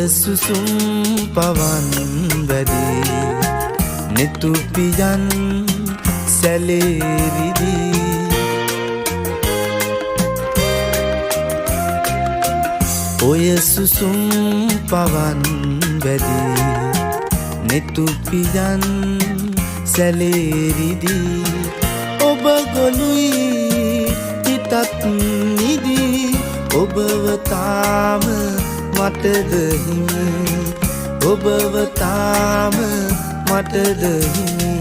සුසුම් පවන් වැදී නෙතු පියන් සැලේවිදී ඔය සුසුම් පවන් වැදී නෙතු පියන් සැලේවිදී ඔබ ගොළුයි හිතත් නිදී ඔබව තාම මටද හිමි ඔබව තාම මටද හිමි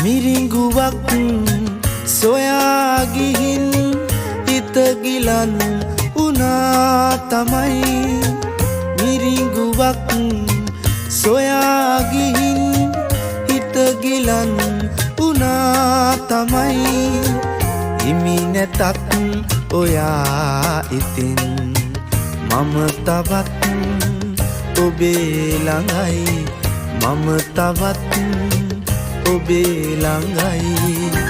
මිරිඟුවක් සොයා ගිහින් හිත ගිලන් උනා තමයි මිරිඟුවක් සොයා ගිහින් හිත ගිලන් උනා තමයි හිමි නැතත් ඔයා ඉතින් මම තවත් ඔබේ ළඟයි මම තවත් ඔබේ ළඟයි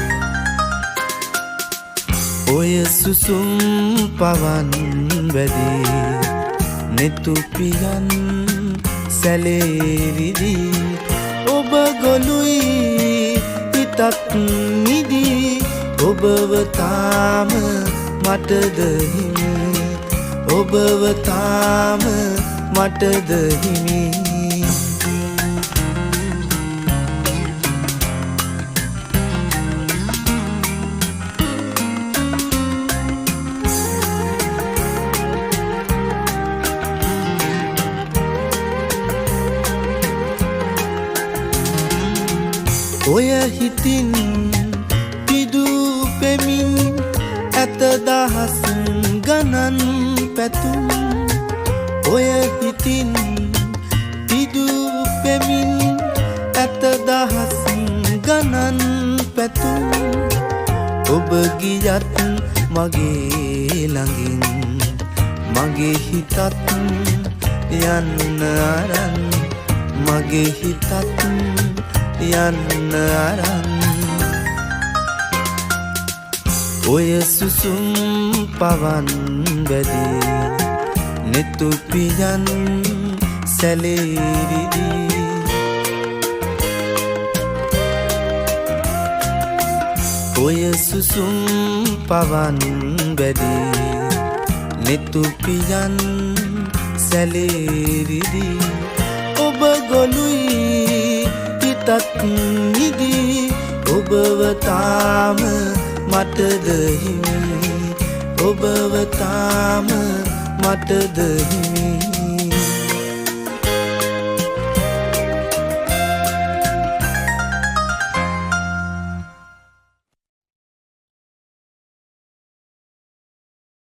ඔය සුසුම් පවන් වැදී නෙතු පියන් සැලේවිදී ඔබ ගොළුයි හිතත් නිදී ඔබව තාම මටද හිමි ඔබව තාම මටද හිමි ඔය හිතින් පිදූ පෙමින් ඇත දහස් ගණන් පැතුම් ඔය හිතින් පිදූ පෙමින් ඇත දහස් ගණන් පැතුම් ඔබ ගියත් මගේ ළඟින් මගේ හිතත් යන්න අරන් මගේ හිතත් යන්න අරන් ඔය සුසුම් පවන් වැදී නෙතු පියන් සැලේවිදී ඔය සුසුම් පවන් වැදී නෙතු පියන් සැලේවිදී ඔබ ගොළුයි හිතත් නිදී ඔබව තාම මටද හිමි ඔබව තාම මටද හිමි